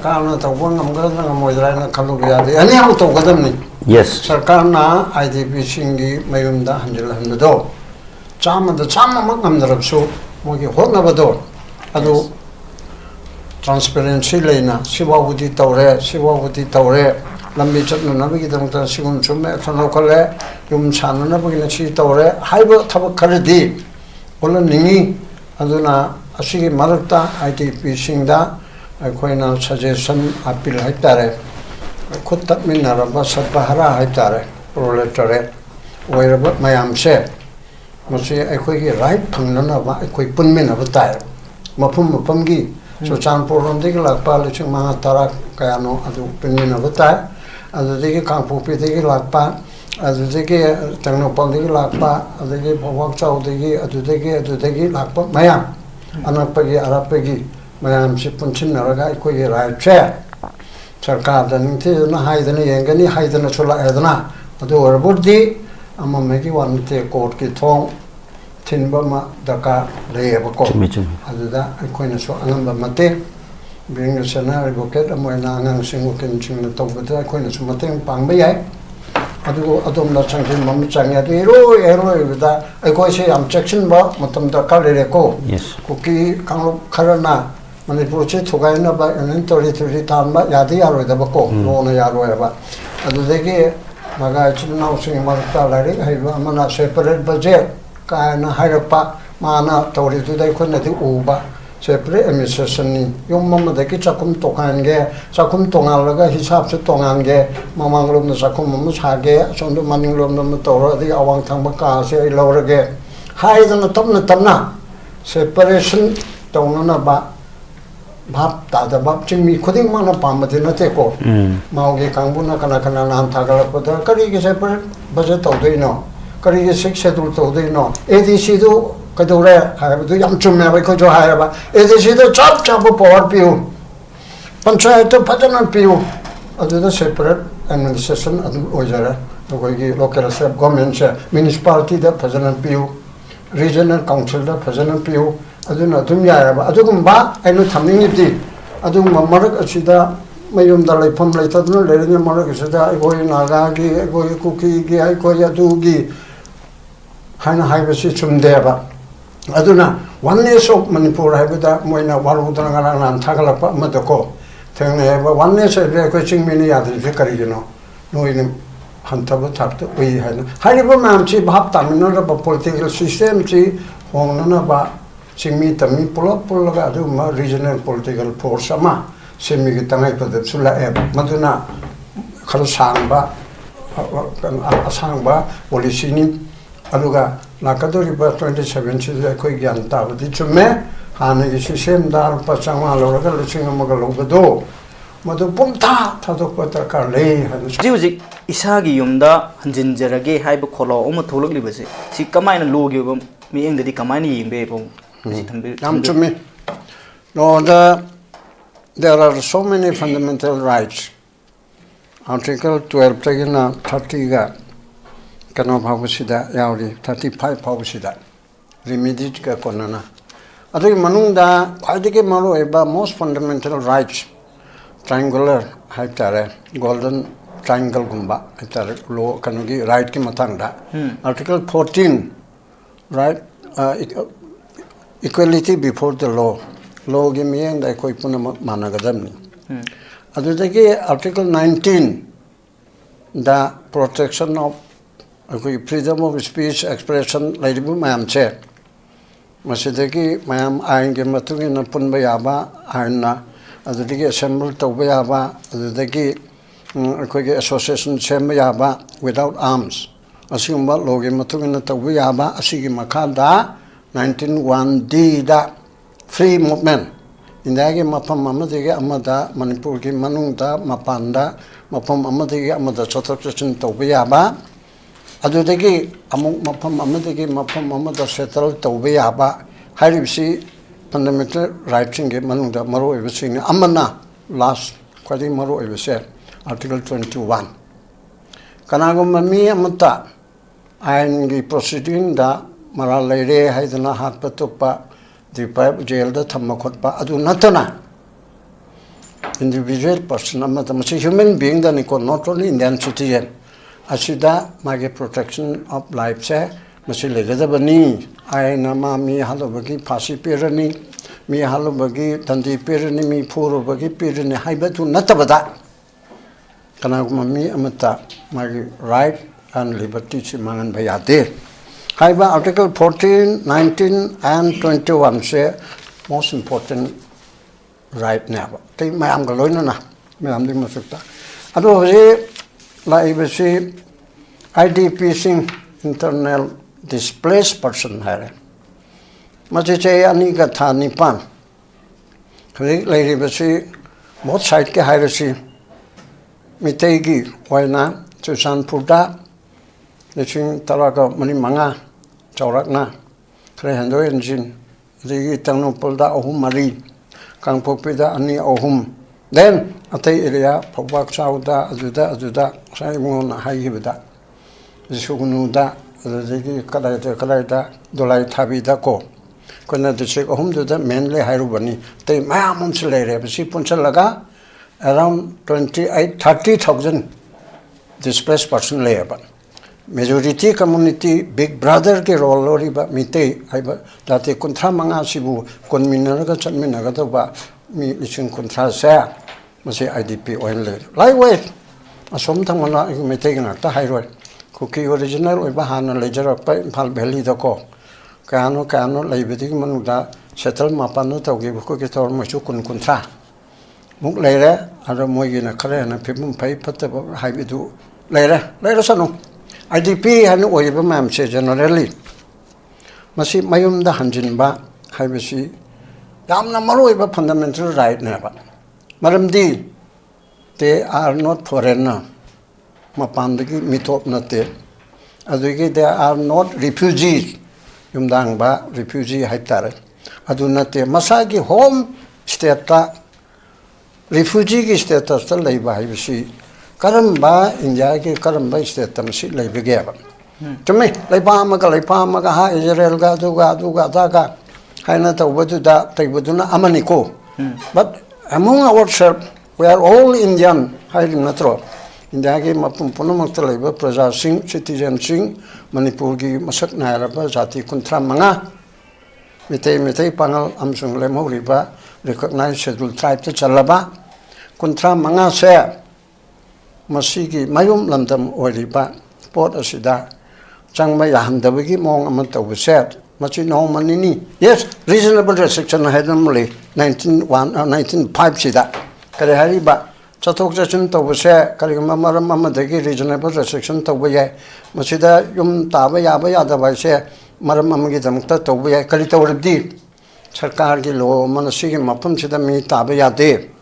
sarkarna tawang amgadna ngamoidra khalu yade ani am to gadamni yes sarkarna IDP singi mayumda hanjil hando chama mak ngamdarabsu mogi hotnabado adu transparency leina siwabudi tawre lambi chatnu nabigi damta sigum chumme khano khale yum chanu nabigi chi tawre haiba thabak khardi bolan ningi aduna asigi marakta IDP singda akoina suggestion appeal haitare khuttat minaraba sabhara haitare proletariat oiraba mayamse masi akoigi right phangnana ba akoi punmena batai mapamgi so chanpur romdegi lakpa liching manga tara kayano adu punmena batai adudegi kangpupi degi lakpa adudegi tangnopal degi lakpa adudegi bhawak chau degi adudegi lakpa mayam anapagi arapagi mayam si punchin naraga ikoi rai che sarkar da ningthi na haidana yengani haidana chula edana adu orbudi amma megi wante court ki thong thinba ma daka leba ko aduda ikoi na so angamba mate being a scenario advocate amoina angang singu kin ching na tawbada ikoi na so mate pangba yai adu adom na changin mam changya ero bida ikoi se objection ba matam da kalere ko yes kuki kang kharana manipur che thugaina ba anen tori tamba yadi yaro da ba ko lo na yaro ba adu dege maga chunau sing marta lari haiba mana separate budget ka na hairapa mana tori tu dai khon na ti uba separate administration ni yom mama de ki chakum tokan ge chakum tongal laga hisab se tongan ge mamang lom na chakum mama chage sondu maning lom na tor di awang thang ba ka se lor ge haidana tamna separation tongna ba bab tada bab chingmi khuding mana pamade na te ko mauge kangbuna kana nam thagala pada kari ge separate budget to deino kari ge six schedule to deino ADC do kadore haibdu yam chumme ba ko jo haibba ADC do chap power piu panchayat phajana piu adu da separate administration adu ojara to ko gi local sub government se municipality da phajana piu regional council da phajana piu aduna dum yaaba adugumba ainu thamningibdi adugumba marak asida mayumda laifam laitaduna lerine marak asida egoi naga gi egoi kuki gi egoi adugi haina haibasi chumdeba aduna oneness of Manipur haibada moina waludana ngara nan thagalapa madako thengneba oneness re ko chingmini yadri karigino noine hantaba thakta oi haina hariba mamchi bhap tamina ba political system chi hongnana ba chingmi tami pulaga adu ma regional political force ama semi ki tangai padep sula e maduna khal sangba asangba policy ni aduga nakadori ba 27 chi koi gyan ta budi chumme hana gi system dar pachangwa loraga luchinga maga lobado madu pumta thadok pata ka le hanu jiuji isagi yumda hanjinjarage haiba kholo uma tholakli base si kamaina logi mi engdadi kamaina yimbe bo No, there are so many fundamental rights. Article 12 tagina 30 ga kano bhavasida yauri 35 bhavasida remediate ka konana adu manungda khadike maru eba most fundamental rights triangular haitare golden triangle gumba haitare law kanogi right ki matangda article 14 right equality before the law gi miyang dai koi puna managadamni adudagi article 19 the protection of freedom of speech expression laibu mayam che masidagi mayam ain ge matungina punba yaba aina adudagi assemble tawba yaba adudagi akoi association semba yaba without arms asingba law ge matungina tawba yaba asigi makada 19(1)(d) da free movement indagi mapam amadege amada Manipur ki manungda mapanda mapam amadege amada chotochachin tawbiyaba adudagi amuk mapam amadege mapam amada settle tawbiyaba haribsi fundamental rights ge manungda maro ebsing amana last kwadi maro ebse article 21 kanagum mi amata ain gi proceeding da Maralere haidana hatpa tukpa dipa jail da thamma khotpa adu natana individual person amata masi human being da niko not only Indian citizen asida magi protection of life se masi legadabani aina ma mi halobagi phasi perani mi halobagi tandi perani mi phurobagi perani haibatu natabada kana mi amata magi right and liberty si mangan bayate haiba article 14 19 and 21 se most important right now tai mayam ga loina na mayam di masukta ado je lai besi IDP sing internal displaced person hai mache che ani ga thani pan khari lai besi both side ke hai rasi mitei gi waina chusan puda leching talaga mani manga chaurakna khare hando engine digi tangno polda ohum mari kangpokpida ani ohum then atai area phobak chauda ajuda sai mona haibida jisugunuda digi kalaida dolai thabida ko kona district ohum da mainly hairubani tai mayamum chlere bisi punchalaga around 28-30,000 displaced person labor majority community big brother ke role lori ba mite aiba date kontra manga sibu konminna ga chanminna ga to ba mi lichun kontra sa mase IDP oil le likewise asom thangona mite ga ta hairoi kuki original oi ba hana lejer pa phal valley da ko kano leibedi manu da settle mapanu to ge ko ke tor mo chu kun kontra muk leire ara moi na khare na phim phai phat haibidu leire sanu IDP han oiba mam che generally masi mayum da hanjin ba haibasi yamna maroi ba fundamental right na ba maramdi they are not foreigner mapandagi mitop na te adugi they are not refugees yumdang ba refugee haitare aduna te masagi home state ta refugee ki status ta leiba haibasi karamba India ke karamba state tamsi leibege ba chumi leipa ma ga ha Israel ga duga daga haina ta ubudu da taibuduna amaniko but among ourselves we are all Indian hairim natro India ke mapum punamak leiba praja sing citizen sing Manipur gi masak naira ba jati kuntra manga mitei pangal amsung lemo riba recognized scheduled tribe ta chalaba kuntra manga se masigi mayum lamdam oriba port asida changma yahamdabagi mong aman tawset machi no manini yes reasonable restriction hadamli 1905 sida kare hariba chathok chachun tawse kare mamaram amadagi reasonable restriction tawye machida yum taba yada ba se maram amagi damta tawye kali tawribdi sarkar gi lo manasigi mapum sida mi taba yade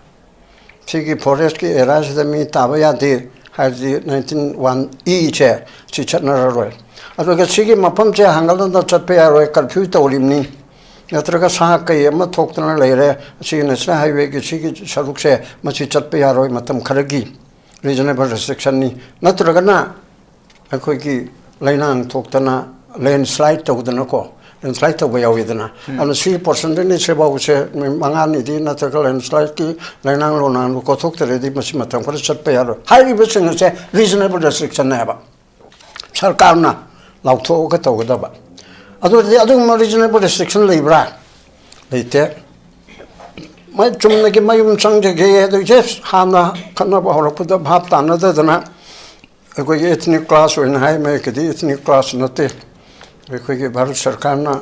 Sigi forest ki era se mi tabaya de has the 1901 che chichatna roy adoga sigi mapam che hangal da chatpe roy curfew tawlimni yatra ka sa ka yema thoktana leire sigi national highway ki sigi saruk se machi chatpe roy matam kharagi reasonable restriction ni natraga na akoi ki lainang thoktana landslide tawdana ko landslide tawba yawidana and 3% ni seba use mangani di natraga landslide ki lainang lonan ko thoktare di machi matam khar chatpe yaro highly besing se reasonable restriction na ba sarkar na lautho ka tawda ba adu reasonable restriction leibra leite mai chumna ki mayum changje ge de jes hana khana ba horakpuda bhap tanada dana ko ethnic class when hai mai ke ethnic class nate ko ge bharat sarkar na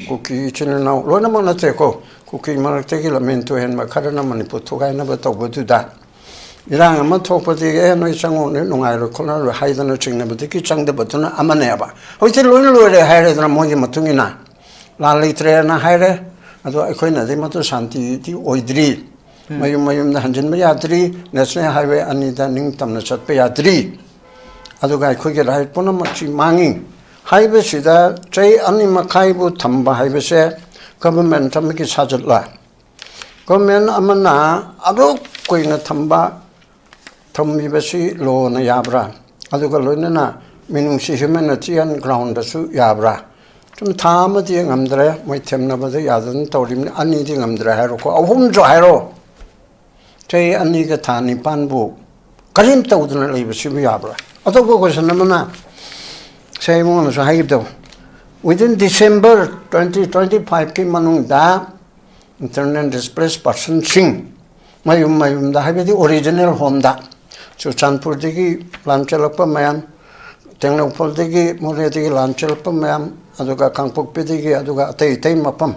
kuki chine na lona mana te ko kuki mana te ki lamento hen ma khara na manipur thogai na ba tawbu du da irang ama thokpati ge noi chango ne nungai ro khona ro haidana chingna ba ki changda ba tuna amane ba hoite lona lore haire dana mo ge matungina la litre na haire ado akoina de matu shanti ti oidri mayum na hanjin ma yadri national highway ani da ning tamna chatpe yadri ado ga khoi ge rai pona machi mangi highway sida chai ani makai bu thamba highway se government tamki sajatla government amana ado koina thamba thambi basi lo na yabra ado ga loina na minung si humanitarian ground su yabra 좀 다음에 ngamdre moi themna ba ya dan tawrim ani di ngamdre haro ko ahum jo haro ꯆꯍꯤ ꯑꯅꯤꯒ ꯊꯥ ꯅꯤꯄꯥꯟꯕꯨ ꯀꯔꯤꯝ ꯇꯧꯗꯅ ꯂꯩꯕꯁꯤꯕꯨ ꯌꯥꯕ꯭ꯔꯥ ꯑꯇꯣꯞꯄ ꯀꯣꯏꯁꯟ ꯑꯃꯅ ꯁꯦ ꯑꯩꯉꯣꯟꯗꯁꯨ ꯍꯥꯏꯈꯤꯕꯗꯣ within December 2025ꯀꯤ ꯃꯅꯨꯡꯗ internal displaced personsꯤꯡ mayum mayumda haibadi original homda Chuchanpurdagi lanchalappa mayam Tengnapurdagi Muredagi lanchalappa mayam aduga Kangpokpidagi aduga atay mapam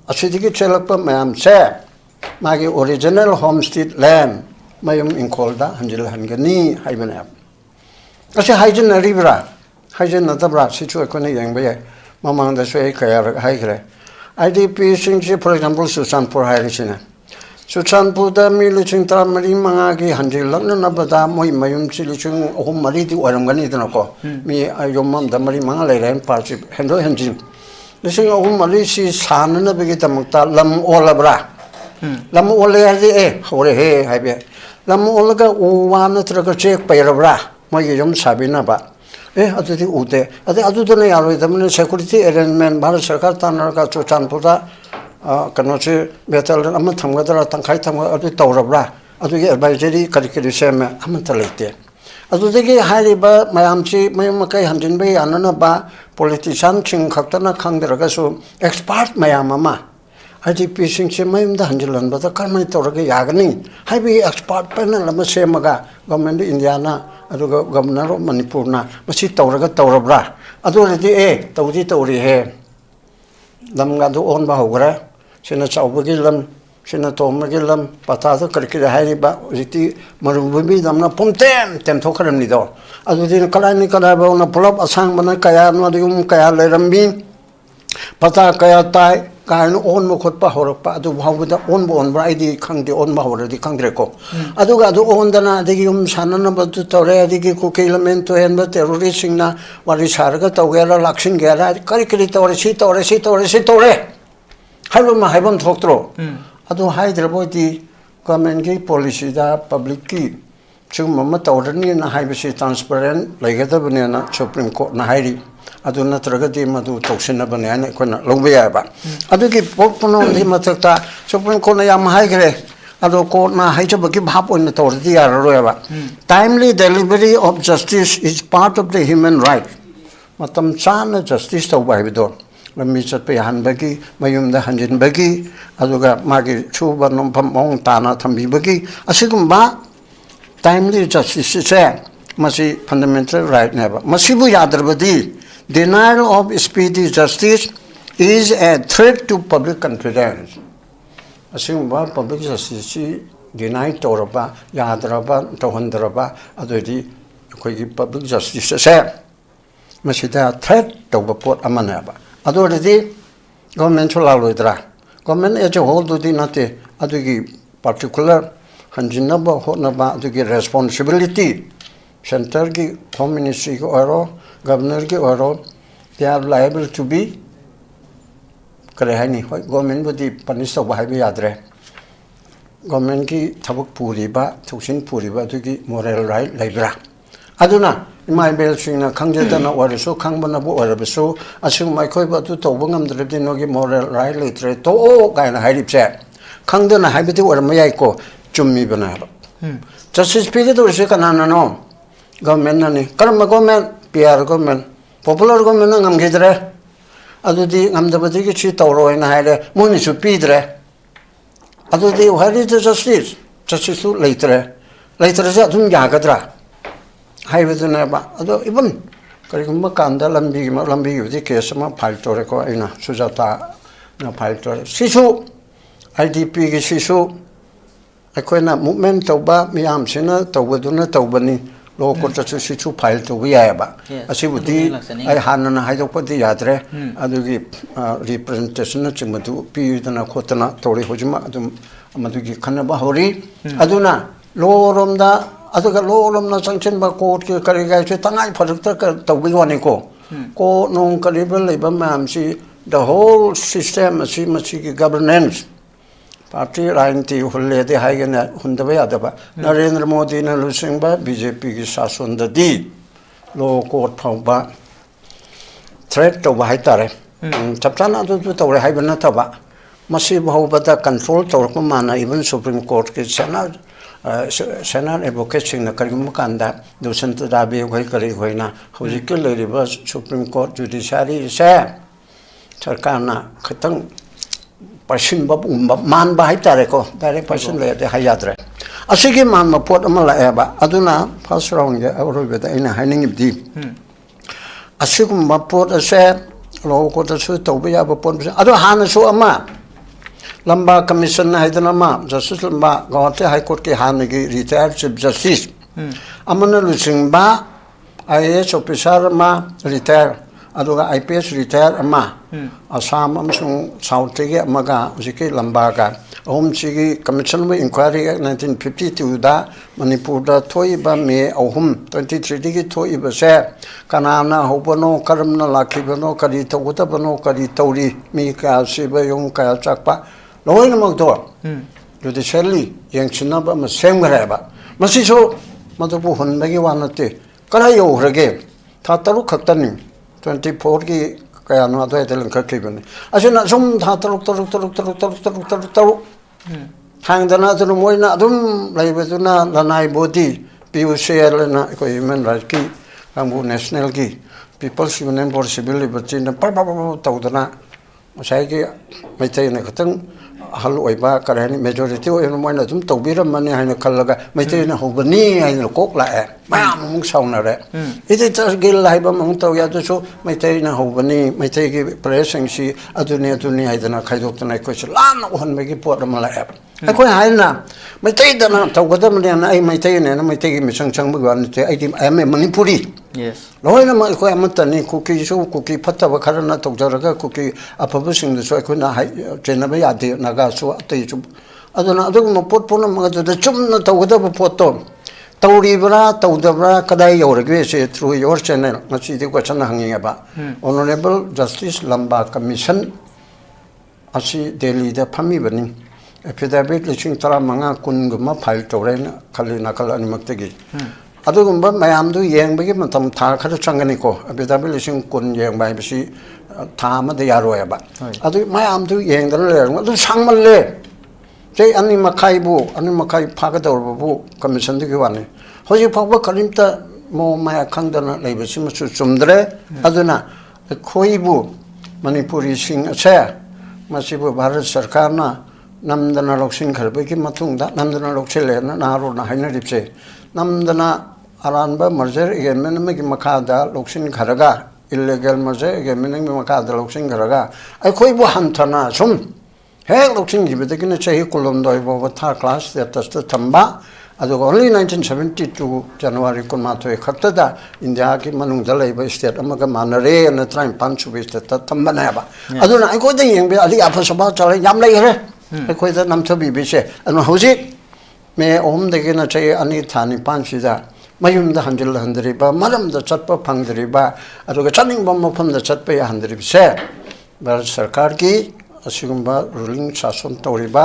asidagi chalappa mayam se magi original homestead land mayum inkolda hanjil hangani haibana ase haijin ribra haijin natabra sichu ekone yangba mamangda swai kaya haigre IDP singsi for example Suchanpur hairishina Suchanpurda mi liching tramari mangagi hanjil lakna nabada moi mayum si liching ohum mari di warangani danako mi ayomam da mari mangalai ren parchi hendo hanjil liching ohum mari si sanana begi tamakta lam olabra lam ole hore he haibe lam olaga uwana traga chek pairabra moi yom sabina ba adudi ude adudana yaro idamne security arrangement bharat sarkar tanarga Suchanpurda kanoche betal amma thamgadara tangkhai thamga adu tawrabra adugi advisory karikiri sema amanta leite adudagi hariba mayamchi mayamakai hanjinbe anana ba politician ching khaktana khangdaraga su expert mayamama IDP singse mayamda hanjilan bada karmai tawraga yagani haibi expert panel ama semaga government India na aduga governor of Manipur na masi tawraga tawrabra aduridi tawdi tawri he lamga du on ba hogra sina chawbagi lam sina tomagi lam patado karkira hariba riti marubumi damna pomtem tem thokaram ni do adudin kalani kalaba na pulap asang bana kaya no dum kaya lerambi pata kaya tai kain on mo khotpa horpa adu bhawda on bo on braidi khangde on ma horadi khangre ko aduga adu on dana adigi sanana badu tore adigi ko elemento henba terrorist singna wari sarga tawgera lakshin gera kari tore si haibama haibam thoktro adu haidrabodi government ki policy da public ki chumma tawrani na haibasi transparent laigadabane na supreme court na hairi adu natragadi madu toksina bane na kona longbeya ba adu ki popno di matakta supreme court na yam haigre adu court na haijabaki bhap oina tawrdi yararo ba timely delivery of justice is part of the human right matam chana justice tawba haibdo lammi chatpe hanbagi mayumda hanjinbagi aduga magi chuba nompham mong tana thambibagi asigumba timely justice se masi fundamental right neba masibu yadrabadi denial of speedy justice is a threat to public confidence asigumba public justice deny toraba yadraba tohandraba adodi koigi public justice se masida threat toba pot amanaba adoridi government cholalodra government as a whole do nate adugi particular hanjinaba honaba adugi responsibility center ki home ministry ko aro governor ki aro they are liable to be kare hani government bodi punish to bai yadre government ki thabuk puri ba thuksin puri ba adugi moral right laibra aduna my bell singna kangjatana wariso kangbana bu warabiso asung my koi ba tu tobangam dredi nogi moral right litre to o gaina hairipse kangdana haibiti waramayai ko chummi bana ba justice pige to se kanana no government nani karma government PR government popular government ngam gidre adudi ngamdabadi ki chi tawro ina haire muni su pidre adudi where is the justice justice tu litre se adum yagadra haibaduna ba ado even karigumba kanda lambi yudi kesama file tore ko ina sujata na file tore sisu IDP ki sisu akoina movement tawba miyam sina tawbaduna tawbani lo ko tachu sisu file to wiya ba asibudi ai hanana haidopadi yadre adugi representation na chimadu piyudana khotana tori hojuma adum amadugi khanaba hori aduna lo romda aduga lolom na sanction ba court ke kariga che tangai phadukta ka tawbi wani ko ko nong karibal leba mam si the whole system si ki governance party rainti hulle de haigena hundaba yadaba Narendra Modi na lusingba BJP ki sason da di lo court phawba threat to ba haitare chapchana tu tawre haibana taba masi bahubada control torko mana even Supreme Court ke Senate advocates na karigum kanda dosan to dabe hoi kari hoina hojik ke leriba Supreme Court judiciary se sarkar na khatang person ba man ba haitare ko direct person le de hayadre asigi man ma pot amala eba aduna first round ya awrobeda ina haining ibdi asigum ma pot ase lo ko ta su to ba ya ba pon adu hana su ama lamba commission haidana ma justice lamba Guwahati high court ke hanagi retired chief justice amana lusing ba IAS officer ma retired aduga IPS retire ama Assam amsung South ge amaga jike lamba ga home chigi commission we inquiry 1952 da Manipur da thoi ba me ahum 23 digi thoi ba se kanana hobano karamna lakhibano kari tawuta bano kari tawri mi ka siba yong ka chakpa loina magdo judicially yang china ba ma sem gra ba masi so madabu honbagi wanate kala yo rage tha taru khaktani 24 ki kaya no adai telang kakibani asina sum tha taruk hangdana tu moina dum laibetuna lanai body PUCL na ko human rights ki ambu national ki people's union for civil liberty na pa tawdana masai ki maitai na khatang hal oiba karani majority o moina dum tawbiram mani haina khallaga maitai na hobani haina kok la e mayam mung sauna re ite targil laiba mung taw ya to so maitai na hobani maitai ki pressing si aduni haidana khaidok tana ko lan on me ki pot mala e akoi haina maitai dana tawgada mani na ai maitai na maitai ki misang chang bugwan te ai tim am manipuri yes loina ma ko amatani kuki so kuki phattaba kharana tawjaraga kuki apabu sing so ko na hai chena ba ya de naga so atei chu aduna adugum pot pona ma da chumna tawgada pot to tawribra tawdabra kadai yorge se through your channel machi de question hanging ba honorable justice lamba commission asi delhi da phami bani affidavit listing tara manga kun guma file tawrena khalina kal animaktegi adugumba mayamdu yengbagi matam tha khara changani ko affidavit listing kun yengbai bisi tha ma de yaroya ba adu mayamdu yengdana le adu sangmalle 제 아니 마카이부 아니 마카이 파가더부 커미션도 교환해 호지 파고 걸림다 뭐 마야 강다나 레이버시면 좀들에 아두나 코이부 Manipuri Singh से मसिबो भारत सरकार ना नमदना लोकसिंह खरबे मतुंगदा नमदना लोकसे लेना नारो ना हाइना रिपसे नमदना अरानबा merger एगेनमेंट में की मखादा लोकसिंह Kharga illegal merger एगेनमेंट में मखादा लोकसिंह खरगा आई कोई वो हंथना सुम है लोकसिंह जिबे किने चाहिए कोलंदोय बो था क्लास स्टेटस थंबा अदुग ओनली 1972 जनवरी कुमाथोय खक्तदा इंडिया की मनुंगदा लेबा स्टेट अमगा मानरे न ट्राइम पंच बे स्टेट थंबनाबा अदुना आई को दे यंग बे अदि आफसबा चले याम लेरे आई को द नमथबी बेसे अनु होजि मे ओम देगे न चाहिए अनि थानी पांचसिदा मयुमदा हंजल हंदरिबा मरमदा चटप फंगदरिबा अदुग चनिंगबा मफमदा चटप या हंदरिबसे भारत सरकार की असिगुम्बा रूलिंग शासन तौरिबा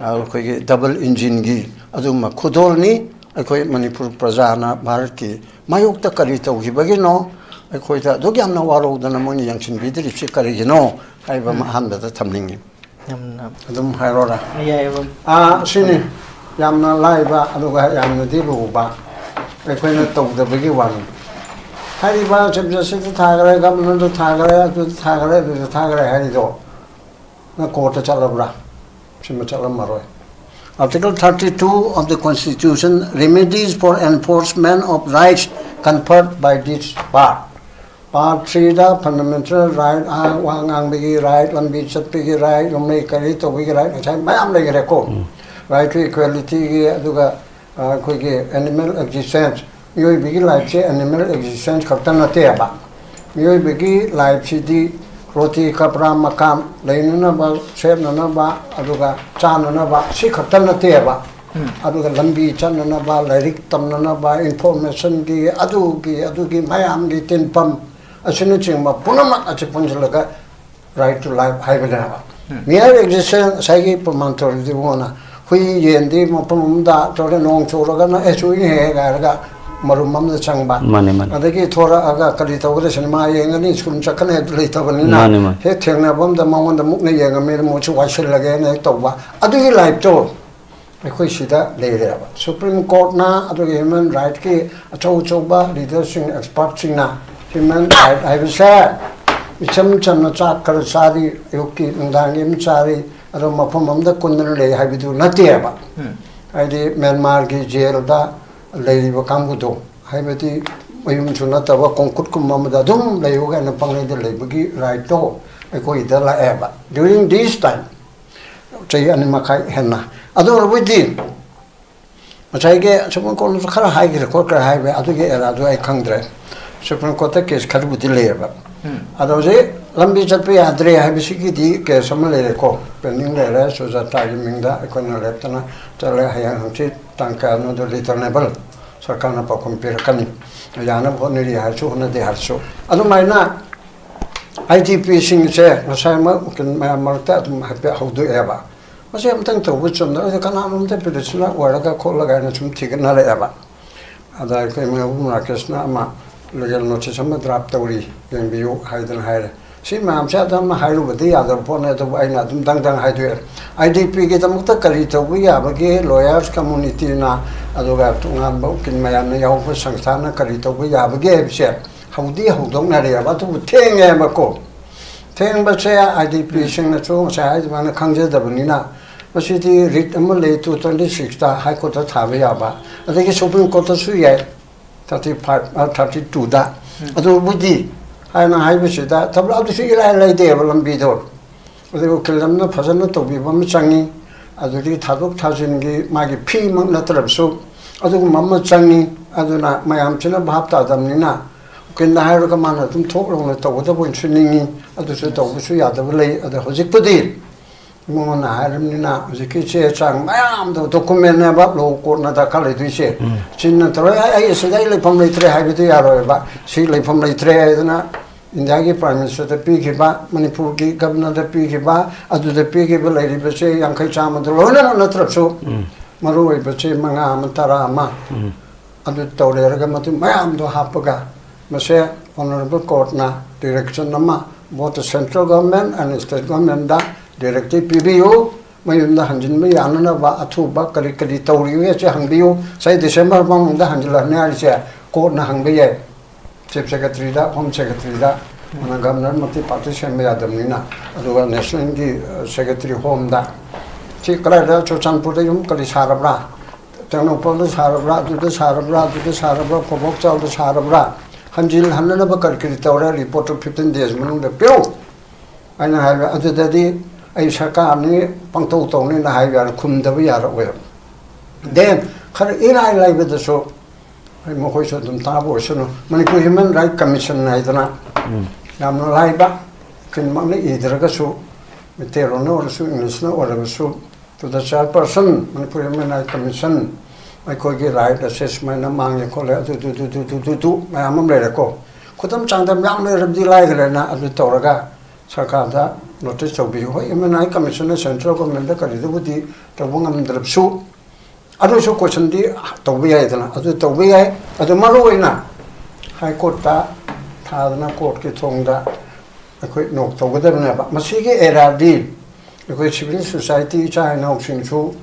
अखोई डबल इंजिन की अदुमा खुदोलनी अखोई मणिपुर प्रजाना भारत की मायोक्ता करी तौगिबगिनो अखोई दा दोग यामना वारोदना मोनि यंगसिन बिदिरिसि करिगिनो हाइबा महानदा थमनिंगी yamna अदुम हायरोरा ya evam सिनि यामना लाइबा अदुगा यामना दिलुबा अखोइना तौदबगी वान हाइबा जबजसे थागरे गमन थागरे अदु थागरे हाइदो na court chalabra sima chalamaro Article 32 of the Constitution remedies for enforcement of rights conferred by this part. Part 3 the fundamental right ang bigi right lambi chatpigi right umne kari to bigi right chai mayam le gere ko right to equality gi aduga koi gi animal existence yoi bigi life che animal existence khaptan na te ba yoi bigi life chi di रोटी कपड़ा मकान लेना बा सेब ना बा अदुगा चान ना बा सी खतल नते बा अदुगा लंबी चन ना बा लाइरिक तम ना बा इंफॉर्मेशन की अदुगी मयाम की तिनपम असिन चिंग पुनम अचे पुंजलगा राइट टू लाइफ हाइबना बा मियर एग्जिस्टेंस साइगी प्रमाण तोरदि वोना हुई येंदी मपमदा तोरे नोंग चोरगा ना एसुई हे Garaga marum am da changba Mane mane. adagi thora aga kali tawre cinema yengani skun chakane dlei tabani Mane na mane. he thengna bam da mawon da mukne yengame mo chu waishil lage ne tawba adagi live to akhoi sida leire ba supreme court na adagi human right ki achau chauba leaders expert na human right I will say micham chamna chat kar sari yoki ndangi mchari aro mafam amda kundan le haibidu nate ba aidi Myanmar ki jail da leiriba kambudo haibati mayum chuna taba konkut kumamada dum leiyoga na pangai da leibagi right to akhoi da la eba during this time chai anima khai henna ado within achai ge supreme court no khara hai ge court kar hai be ado ge era do ai khangdre supreme court ta case khar buti leba ado je lambi chat pe adre hai bisi ki di ke samale ko pending le ra so za ta gi mingda ekona leptana chale hai hang chi tangka no do returnable sarkar na pa compare kani yana bo ni ha chu na de har so ado mai na IDP sing che masai ma kin ma marta tum ha pe haudu eba masai am tang to bu chum na kana nam te pe chuna wara ka khol laga na chum thik na le eba ada ko me bu na kesna ma legal notice sama draft tawri yang biu haidan haire si ma am cha dam hairu badi ya dar pon to ai na dum dang dang haidu IDP ge tam ta kali to bu ya ba ge lawyers community na adoga tungan ba kin ma ya na yaw ko sangstha na kali to bu ya ba ge se haudi haudong na re ba tu theng e ma ko theng ba che IDP sing na chu cha ai ma na khangje da bani na masi di rit am le tu 26 ta high court ta tha ba ya ba adagi supreme court ta su ye 35 32 da adu budi hai na hai bisi da tabla adu si lai lai de balam bi do adu kelam na phajan na to bi bam changi adu ri thaduk thajin gi ma gi phi mang na tarab su adu mamma changi adu na mayam china bhap ta dam ni na kin na hai ro ka mana tum thok long na to da bon chuningi adu su to bu su ya da lei adu hojik pudi mo na hai ram ni na hojik che chang mayam do document na ba lo ko na da kale du che chin na tro ai se dai le pom le tre hai bi tu ya ro ba si le pom le tre na India ki prime minister da pi ki ba Manipur ki governor da pi ki ba adu da pi ki ba le ri ba che yang khai cha ma do lo na na trap so maru ai ba che manga ma tara ma adu to le ra ga ma tu mayam do ha pa ga ma se honorable court na direction na ma both the central government and state government da directive PBU mayum da hanjin me yana na ba athu ba kali kali tawri ye che hangbiu sai December bang da hanjila ne ari che court na hangbe ye chief secretary da home secretary da mana governor mati partition me adam ni na aduga national ki secretary home da chi kala da chochanpur da yum kali sarabra Tengnopal da sarabra du da sarabra phobok chal da sarabra hanjil hanna ba kar kiri tawra report of 15 days manung da pyo aina ha adu da di ai sarkar ni pangtau tong ni na hai ya khum da ba ya ra we then khar ilai lai ba da so ai mo khoi so dum ta bo so no Manipur Human Right Commission na idana nam no lai ba kin mang ni idra ga so metero no so English no or so to the chairperson Manipur Human Right Commission ai ko gi right assessment na mang ye ko le tu ma am le ko khutam chang dam yang le ram di lai ga na adu to ra ga sarkar da notice to bi ho Human Right Commission na central government da ka ri du di to bangam drap su adu so question di to bi ai dana adu to bi ai adu maru ai na high court ta tha na court ki thong da akhoi nok to ga da na ba masi ge era di akhoi civil society cha na ok sing chu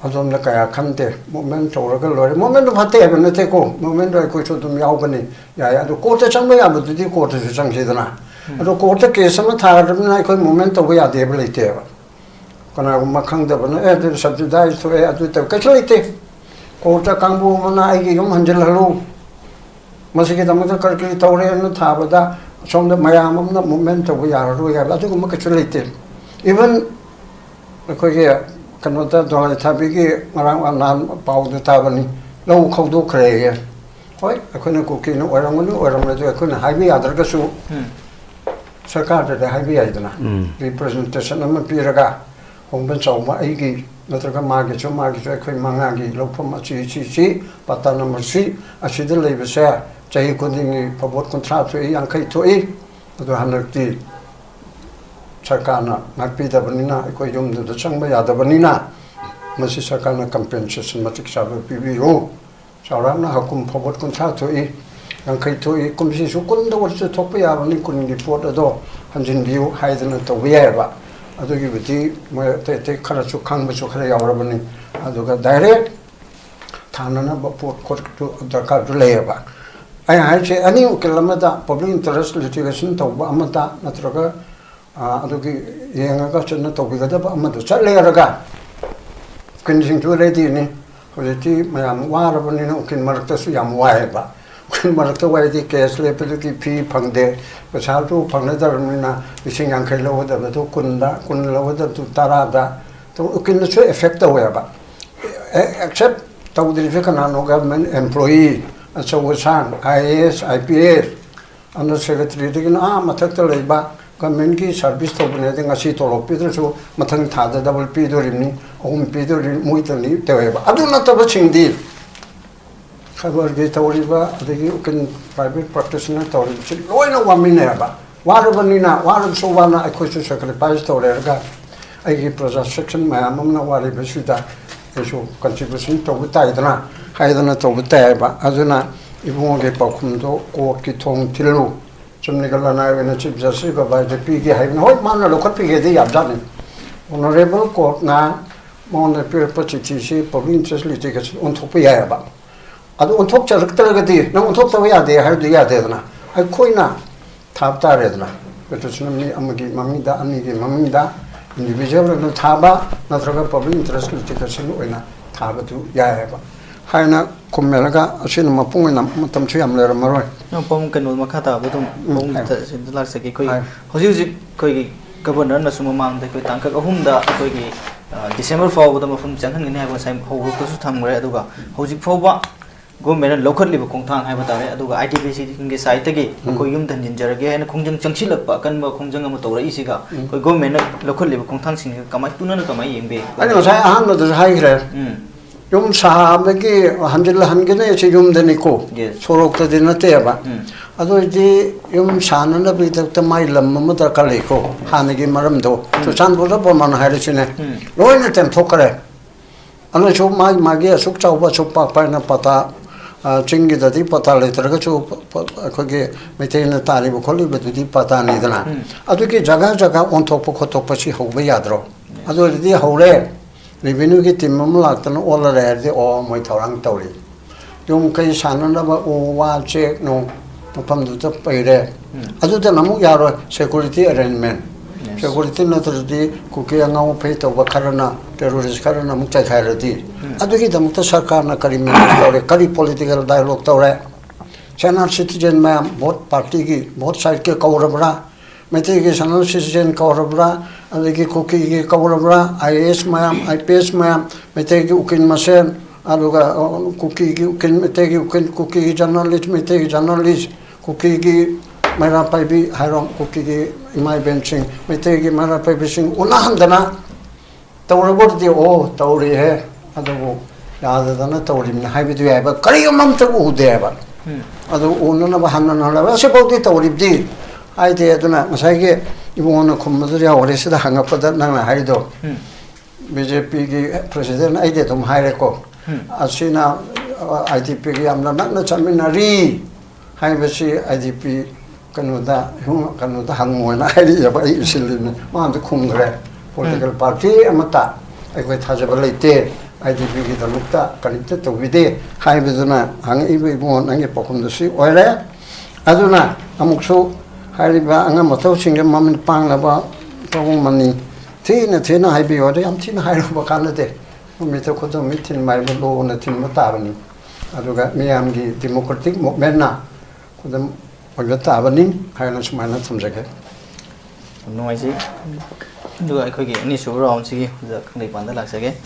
adom na kaya khante movement to ra ga lore movement ba te ba na te ko movement ra ko chu dum yau ba ni ya ya adu court chang ba ya ba di court chu chang se dana adu court ke sama tha ra na akhoi movement to ga ya de ba le te ba kana ma khang da ba na e de subsidize to e adu te ka chli te court kang bu ma na ai gi yum hanjil halu masi ke dam ta kar ki to re na tha ba da som da mayam am na movement to ga ya ro ya adu ko ma ka chli te even akhoi ge kanota do ta bi gi marang an nan pau du ta ba ni lo khau du khre ye hoi akhoi na ku ki no orang nu orang le jo akhoi na hai bi adar ga su sarkar da hai bi ai dana representation am pi ra ga hong ban chau ma ai gi na tra ga ma gi chu akhoi ma nga gi lo pham ma chi pata number 3 asidil le be se chai ko ding pabot contract e yang khai to e adu hanak ti sarkar na ngakpi da bani na akhoi yum du chang ba ya da bani na masi sarkar na compensation matik sa ba pi bi ho ꯆꯥꯎꯔꯥꯛꯅ ꯍꯀꯨꯝ ꯐꯥꯎꯕ 30 ꯊꯣꯛꯏ 50 ꯊꯣꯛꯏ ꯀꯨꯝꯁꯤꯁꯨ 10ꯗ ꯑꯣꯏꯔꯁꯨ ꯊꯣꯛꯄ ꯌꯥꯕꯅꯤ 10ꯒꯤ ꯄꯣꯠ ꯑꯗꯣ ꯍꯟꯖꯤꯟꯕꯤꯌꯨ ꯍꯥꯏꯗꯅ ꯇꯧꯕ ꯌꯥꯏꯕ ꯑꯗꯨꯒꯤꯕꯨꯗꯤ ꯃꯣꯏ ꯑꯇꯩ ꯑꯇꯩ ꯈꯔꯁꯨ ꯈꯪꯕꯁꯨ ꯈꯔ ꯌꯥꯎꯔꯕꯅꯤ ꯑꯗꯨꯒ ꯗꯥꯏꯔꯦꯛ ꯊꯥꯅꯅꯕ ꯄꯣꯠ ꯈꯣꯠꯇꯨ ꯗꯔꯀꯥꯔꯗꯨ ꯂꯩꯌꯦꯕ ꯑꯩ ꯍꯥꯏꯁꯦ ꯑꯅꯤ ꯎꯀꯤꯜ ꯑꯃꯗ ꯄꯕ꯭ꯂꯤꯛ ꯏꯟꯇꯔꯦꯁ ꯂꯤꯇꯤꯒꯦꯁꯟ ꯇꯧꯕ ꯑꯃꯗ ꯅꯠꯇ꯭ꯔꯒ ꯑꯗꯨꯒꯤ ꯌꯦꯡꯉꯒ ꯆꯠꯅ ꯇꯧꯕꯤꯒꯗꯕ ꯑꯃꯗꯨ ꯆꯠꯂꯦꯔꯒ ꯎꯀꯤꯜꯁꯤꯡꯁꯨ ꯔꯦꯗꯤꯅꯤ ꯍꯧꯖꯤꯛꯇꯤ ꯃꯌꯥꯝ ꯋꯥꯔꯕꯅꯤꯅ ꯎꯀꯤꯜ ꯃꯔꯛꯇꯁꯨ ꯌꯥꯝ ꯋꯥꯏꯑꯦꯕ ꯎꯀꯤꯜ ꯃꯔꯛꯇ ꯋꯥꯏꯗꯤ ꯀꯦꯁ ꯂꯦꯞꯄꯗꯨꯒꯤ ꯐꯤ ꯐꯪꯗꯦ ꯄꯩꯁꯥꯁꯨ ꯐꯪꯅꯗ꯭ꯔꯕꯅꯤ나 50,000 ꯂꯧꯒꯗꯕꯗꯨ 10ꯗ 10 ꯂꯧꯒꯗꯕꯗꯨ 10ꯗ ꯎꯀꯤꯜꯅꯁꯨ ꯑꯦꯐꯦꯛ ꯇꯧꯋꯦꯕ ꯑꯦꯛꯁꯦꯞ ꯇꯧꯗ꯭ꯔꯤꯁꯦ ꯀꯅꯥꯅꯣ ꯒꯚꯔꯟꯃꯦꯟꯠ ꯑꯦꯝꯄ꯭ꯂꯣꯌꯤ ꯑꯆꯧ ꯑꯁꯥꯡ IAS IPS ꯑꯟꯗꯔ ꯁꯦꯀ꯭ꯔꯦꯇꯔꯤꯗꯒꯤꯅ ꯃꯊꯛꯇ ꯂꯩꯕ ꯒꯚꯔꯟꯃꯦꯟꯠꯀꯤ ꯁꯥꯔꯚꯤꯁ ꯇꯧꯕꯅꯦꯗꯤ ꯉꯁꯤ ꯇꯣꯂꯣꯞ ꯄꯤꯗ꯭ꯔꯁꯨ ꯃꯊꯪ ꯊꯥꯗ ꯗꯕꯜ ꯄꯤꯗꯣꯔꯤꯕꯅꯤ 3 ꯄꯤꯗꯣꯔꯤꯕꯅꯤ ꯃꯣꯏꯇꯅꯤ ꯇꯧꯋꯦꯕ ꯑꯗꯨ ꯅꯠꯇꯕꯁꯤꯡꯗꯤ ꯈꯕꯔꯒꯤ ꯇꯧꯔꯤꯕ ꯑꯗꯒꯤ ꯎꯀꯤꯜ ꯄ꯭ꯔꯥꯏꯚꯦꯠ ꯄ꯭ꯔꯦꯛꯇꯤꯁꯅꯔ ꯇꯧꯔꯤꯕꯁꯤ ꯂꯣꯏꯅ ꯋꯥꯃꯤꯟꯅꯩꯕ ꯋꯥꯔꯕꯅꯤꯅ ꯋꯥꯔꯕꯁꯨ ꯋꯥꯅ ꯑꯩꯈꯣꯏꯁꯨ ꯁꯦꯀ꯭ꯔꯤꯐꯥꯏꯁ ꯇꯧꯔꯦꯔꯒ ꯑꯩꯒꯤ ꯄ꯭ꯔꯖꯥ ꯁꯦꯛꯁꯟ ꯃꯌꯥꯝ ꯑꯃꯅ ꯋꯥꯔꯤꯕꯁꯤꯗ ꯑꯩꯁꯨ ꯀꯟꯇ꯭ꯔꯤꯕ꯭ꯌꯨꯁꯟ ꯇꯧꯕ ꯇꯥꯏꯗꯅ ꯍꯥꯏꯗꯅ ꯇꯧꯕ ꯇꯥꯏꯌꯦꯕ ꯑꯗꯨꯅ ꯏꯕꯨꯡꯉꯣꯒꯤ ꯄꯥꯎꯈꯨꯝꯗꯣ ꯀꯣꯔꯠꯀꯤ ꯊꯣꯡ ꯊꯤꯜꯂꯨ ꯆꯨꯝꯅꯒ ꯂꯅꯥꯏ ꯑꯣꯏꯅ ꯆꯤꯐ ꯖꯁꯇꯤꯁ ꯕꯕꯥꯏꯗ ꯄꯤꯒꯦ ꯍꯥꯏꯕꯅꯤ ꯍꯣꯏ ꯃꯥꯅ ꯂꯧꯈꯠꯄꯤꯒꯦꯗꯤ ꯌꯥꯕꯖꯥꯠꯅꯤ ꯑꯣꯅꯔꯦꯕꯜ ꯀꯣꯔꯠꯅ ꯃꯉꯣꯟꯗ ꯄꯤꯔꯛꯄ ꯆꯤꯊꯤꯁꯤ ꯄꯕ꯭ꯂꯤꯛ ꯏꯟꯇꯔꯦꯁ ꯂꯤꯇꯤꯒꯦꯁꯟ ꯑꯣꯟꯊꯣꯛꯄ ꯌꯥꯏꯑꯕ ꯑꯗꯨ ꯑꯣꯟꯊꯣꯛꯆꯔꯛꯇ꯭ꯔꯒꯗꯤ ꯅꯪ ꯑꯣꯟꯊꯣꯛꯇꯕ ꯌꯥꯗꯦ ꯍꯥꯏꯕꯗꯤ ꯌꯥꯗꯦꯗꯅ ꯑꯩꯈꯣꯏꯅ ꯊꯥꯕ ꯇꯥꯔꯦꯗꯅ ꯄꯦꯇꯤꯁꯟ ꯃꯤ ꯑꯃꯒꯤ ꯃꯃꯤꯡꯗ ꯑꯅꯤꯒꯤ ꯃꯃꯤꯡꯗ ꯏꯟꯗꯤꯕꯤꯖꯨꯋꯦꯜ ꯑꯣꯏꯅ ꯊꯥꯕ ꯅꯠꯇ꯭ꯔꯒ ꯄꯕ꯭ꯂꯤꯛ ꯏꯟꯇꯔꯦꯁ ꯂꯤꯇꯤꯒꯦꯁꯟ ꯑꯣꯏꯅ ꯊꯥꯕꯗꯨ ꯌꯥꯏꯑꯕ ꯍꯥꯏꯅ ꯈꯨꯝꯃꯦꯔꯒ ꯑꯁꯤꯅ ꯃꯄꯨꯡ ꯑꯣꯏꯅ ꯃꯇꯝꯁꯨ ꯌꯥꯝ ꯂꯩꯔꯝꯃꯔꯣꯏ ꯄꯥꯎꯡ ꯀꯩꯅꯣ ꯃꯈꯥ ꯇꯥꯕ ꯑꯗꯨꯝ ꯄꯥꯎꯡꯗ ꯂꯥꯛꯆꯒꯦ ꯑꯩꯈꯣꯏ ꯍꯧꯖꯤꯛ ꯍꯧꯖꯤꯛ ꯑꯩꯈꯣꯏꯒꯤ ꯒꯕꯔꯅꯔꯅꯁꯨꯃꯃꯥꯡꯗ ꯑꯩꯈꯣꯏ ꯇꯥꯡꯀꯛ 3ꯗ ꯑꯩꯈꯣꯏꯒꯤ ꯗꯤꯁꯦꯝꯕꯔ ꯐꯥꯎꯕꯗ ꯃꯐꯝ ꯆꯪꯍꯟꯒꯅꯤ ꯍꯥꯏꯕ ꯉꯁꯥꯏ ꯍꯧꯔꯛꯄꯁꯨ ꯊꯝꯈ꯭ꯔꯦ ꯑꯗꯨꯒ ꯍꯧꯖꯤꯛ ꯐꯥꯎꯕ ꯒꯣꯔꯃꯦꯟꯠꯅ ꯂꯧꯈꯠꯂꯤꯕ ꯈꯣꯡꯊꯥꯡ ꯍꯥꯏꯕ ꯇꯥꯔꯦ ꯑꯗꯨꯒ ITBCꯒꯤ ꯁꯥꯏꯠꯇꯒꯤ ꯑꯩꯈꯣꯏ ꯌꯨꯝꯗ ꯍꯟꯖꯤꯟꯖꯔꯒꯦ ꯍꯥꯏꯅ ꯈꯣꯡꯖꯪ ꯆꯪꯁꯤꯜꯂꯛꯄ ꯑꯀꯟꯕ ꯈꯣꯡꯖꯪ ꯑꯃ ꯇꯧꯔꯛꯏꯁꯤꯒ ꯑꯩꯈꯣꯏ ꯒꯣꯔꯃꯦꯟꯠꯅ ꯂꯧꯈꯠꯂꯤꯕ ꯈꯣꯡꯊꯥꯡꯁꯤꯡꯁꯤꯒ ꯇꯨꯅꯅ ꯀꯃꯥꯏꯅ ꯌꯦꯡꯕꯤ ꯑꯩꯅ ꯉꯁꯥꯏ ꯑꯍꯥꯟꯕꯗꯁꯨ ꯍꯥꯏꯈ꯭ꯔꯦ ꯌꯨꯝ ꯁꯥꯕꯒꯤ ꯍꯟꯖꯤꯜꯍꯟꯒꯅꯤ ꯁꯤ ꯌꯨꯝꯗꯅꯤꯀꯣ ꯁꯣꯔꯣꯛꯇꯗꯤ ꯅꯠꯇꯦꯕ ꯑꯗꯨ ꯑꯣꯏꯗꯤ ꯌꯨꯝ ꯁꯥꯅꯅꯕꯒꯤꯗꯃꯛꯇ ꯃꯥꯏ ꯂꯝ ꯑꯃ ꯗꯔꯀꯥꯔ ꯂꯩꯀꯣ ꯍꯥꯟꯅꯒꯤ ꯃꯔꯝꯗꯣ ꯆꯨꯔꯆꯥꯟꯄꯨꯔꯗ ꯕꯔꯃꯥꯅ ꯍꯥꯏꯔꯤꯁꯤꯅꯦ ꯂꯣꯏꯅ ꯇꯦꯝꯊꯣꯛꯈ꯭ꯔꯦ ꯑꯗꯨꯁꯨ ꯃꯥꯒꯤ ꯑꯁꯨꯛ ꯆꯥꯎꯕ ꯑꯁꯨꯛ ꯄꯥꯛꯄ ꯍꯥꯏꯅ ꯄꯇꯥ ꯆꯤꯡꯒꯤꯗꯗꯤ ꯄꯇꯥ ꯂꯩꯇ꯭ꯔꯒꯁꯨ ꯑꯩꯈꯣꯏꯒꯤ ꯃꯩꯇꯩꯅ ꯇꯥꯜꯂꯤꯕ ꯈꯣꯠꯂꯤꯕꯗꯨꯗꯤ ꯄꯇꯥꯅꯤꯗꯅ ꯑꯗꯨꯒꯤ ꯖꯒꯥ ꯖꯒꯥ ꯑꯣꯟꯊꯣꯛꯄ ꯈꯣꯠꯇꯣꯛꯄꯁꯤ ꯍꯧꯕ ꯌꯥꯗ꯭ꯔꯣ ꯑꯗꯨ ꯑꯣꯏꯔꯗꯤ ꯍꯧꯔꯦ ꯔꯦꯚꯤꯅ꯭ꯌꯨꯒꯤ ꯇꯤꯝ ꯑꯃ ꯂꯥꯛꯇꯅ ꯑꯣꯜꯂꯔꯦ ꯍꯥꯏꯔꯗꯤ ꯃꯣꯏ ꯊꯧꯔꯥꯡ ꯇꯧꯔꯤ ꯌꯨꯝ ꯀꯩ ꯁꯥꯟꯅꯅꯕ ꯎ ꯋꯥ ꯆꯦꯛ ꯅꯨꯡ ꯃꯐꯝꯗꯨꯗ ꯄꯩꯔꯦ ꯑꯗꯨꯗꯅ ꯑꯃꯨꯛ ꯌꯥꯔꯣꯏ ꯁꯦꯀꯨꯔꯤꯇꯤ ꯑꯦꯔꯦꯟꯖꯃꯦꯟ ꯁꯦꯀꯨꯔꯤꯇꯤ ꯅꯠꯇ꯭ꯔꯗꯤ ꯀꯨꯀꯤ ꯑꯉꯥꯎ ꯑꯐꯩ ꯇꯧꯕ ꯈꯔꯅ ꯇꯦꯔꯣꯔꯤꯁ ꯈꯔꯅ ꯑꯃꯨꯛ ꯆꯥꯏꯈꯥꯏꯔꯗꯤ ꯑꯗꯨꯒꯤꯗꯃꯛꯇ ꯁꯔꯀꯥꯔꯅ ꯀꯔꯤ ꯃꯦꯅꯦꯖ ꯇꯧꯔꯦ ꯀꯔꯤ ꯄꯣꯂꯤꯇꯤꯀꯦꯜ ꯗꯥꯏꯂꯣꯒ ꯇꯧꯔꯦ ꯁꯦꯅꯥꯔ ꯁꯤꯇꯤꯖꯦꯟ ꯃꯌꯥꯝ ꯚꯣꯠ ꯄꯥꯔꯇꯤꯒꯤ ꯚꯣꯠ ꯁꯥꯏꯠꯀꯤ ꯀꯧꯔꯕ꯭ꯔꯥ ꯃꯩꯇꯩꯒꯤ ꯁꯦꯅꯥꯔ ꯁꯤꯇꯤꯖꯦꯟ ꯀꯧꯔꯕ꯭ꯔꯥ ꯑꯗꯒꯤ ꯀꯨꯀꯤꯒꯤ ꯀꯧꯔꯕ꯭ꯔꯥ IAS ꯃꯌꯥꯝ IPS ꯃꯌꯥम ꯃꯩꯇꯩꯒꯤ ꯎꯀꯤꯜ ꯃꯁꯦꯟ ꯑꯗꯨꯒ ꯀꯨꯀꯤꯒꯤ ꯎꯀꯤꯜ ꯃꯩꯇꯩꯒꯤ ꯎꯀꯤꯜ ꯀꯨꯀꯤꯒꯤ ꯖꯔꯅꯥꯂꯤꯁ ꯃꯩꯇꯩꯒꯤ ꯖꯔꯅꯥꯂꯤꯁ ꯀꯨꯀꯤꯒꯤ ꯃꯩꯔꯥ ꯄꯥꯏꯕꯤ ꯍꯥꯏꯔꯣ ꯀꯨꯀꯤꯒꯤ ꯏꯃꯥ ꯏꯕꯦꯟꯁꯤꯡ ꯃꯩꯇꯩꯒꯤ ꯃꯩꯔꯥ ꯄꯥꯏꯕꯤꯁꯤꯡ ꯎꯅꯍꯟꯗꯅ ꯇꯧꯔꯕꯗꯤ ꯇꯧꯔꯤꯍꯦ ꯑꯗꯨꯕꯨ ꯌꯥꯗꯗꯅ ꯇꯧꯔꯤꯕꯅꯤ ꯍꯥꯏꯕꯗꯨ ꯌꯥꯏꯕ ꯀꯔꯤ ꯑꯃꯝꯇ ꯎꯗꯦꯕ ꯑꯗꯨ ꯎꯅꯅꯕ ꯍꯟꯅ ꯑꯁꯤꯐꯥꯎꯗꯤ ꯇꯧꯔꯤꯕꯗꯤ ꯍꯥꯏꯗꯦ ꯑꯗꯨꯅ ꯉꯁꯥꯏꯒꯤ ꯏꯕꯨꯡꯉꯣꯅ ꯈꯨꯝꯕꯗꯨ ꯌꯥꯎꯔꯦ ꯁꯤꯗ ꯍꯪꯉꯛꯄꯗ ꯅꯪꯅ ꯍꯥꯏꯗꯣ BJPꯒꯤ ꯄ꯭ꯔꯦꯁꯤꯗꯦꯟ ꯑꯩꯗꯤ ꯑꯗꯨꯝ ꯍꯥꯏꯔꯦꯀꯣ ꯑꯁꯤꯅ IDPꯒꯤ ꯌꯥꯝꯅ ꯅꯛꯅ ꯆꯠꯃꯤꯟꯅꯔꯤ ꯍꯥꯏꯕꯁꯤ IDP ꯀꯩꯅꯣꯗ ꯍꯪꯉꯣꯅ ꯍꯥꯏꯔꯤꯑꯦꯕ ꯑꯩ ꯏꯁꯤꯜꯂꯤꯕꯅꯤ ꯃꯥꯗꯤ ꯈꯨꯝꯈ꯭ꯔꯦ ꯄꯣꯂꯤꯇꯤꯀꯦꯜ ꯄꯥꯔꯇꯤ ꯑꯃꯠꯇ ꯑꯩꯈꯣꯏ ꯊꯥꯖꯕ ꯂꯩꯇꯦ IDPꯒꯤꯗꯃꯛꯇ ꯀꯔꯤꯝꯇ ꯇꯧꯕꯤꯗꯦ ꯍꯥꯏꯕꯗꯨꯅ ꯍꯪꯉꯛꯏꯕ ꯏꯕꯨꯡꯉꯣ ꯅꯪꯒꯤ ꯄꯥꯎꯈꯨꯝꯗꯨꯁꯨ ꯑꯣꯏꯔꯦ ꯑꯗꯨꯅ ꯑꯃꯨꯛꯁꯨ ꯍꯥꯏꯔꯤꯕ ꯑꯉꯝ ꯑꯊꯧꯁꯤꯡꯒꯤ ꯃꯃꯤꯠ ꯄꯥꯡꯂꯕ ꯄꯥꯕꯨꯡ ꯊꯤꯅ ꯍꯥꯏꯕꯤꯌꯨ ꯑꯗ ꯌꯥꯝ ꯊꯤꯅ ꯍꯥꯏꯔꯨꯕ ꯀꯥꯟꯅꯗꯦ ꯅꯨꯃꯤꯠꯇ ꯈꯨꯗꯝ ꯃꯤꯠ ꯊꯤꯟꯕ ꯍꯥꯏꯕ ꯂꯣꯅ ꯊꯤꯟꯕ ꯇꯥꯕꯅꯤ ꯑꯗꯨꯒ ꯃꯤꯌꯥꯝꯒꯤ ꯗꯦꯃꯣꯀ꯭ꯔꯦꯇꯤꯛ ꯃꯨꯞꯃꯦꯟꯅ ꯈꯨꯗꯝ ꯑꯣꯏꯕ ꯇꯥꯕꯅꯤ ꯍꯥꯏꯅ ꯁꯨꯃꯥꯏꯅ ꯊꯝꯖꯒꯦ ꯅꯨꯡꯉꯥꯏꯖꯩ ꯑꯗꯨꯒ ꯑꯩꯈꯣꯏꯒꯤ ꯑꯅꯤꯁꯨꯕ ꯔꯥꯎꯟꯁꯤꯒꯤ ꯀꯪꯂꯩꯄꯥꯟꯗ ꯂꯥꯛꯆꯒꯦ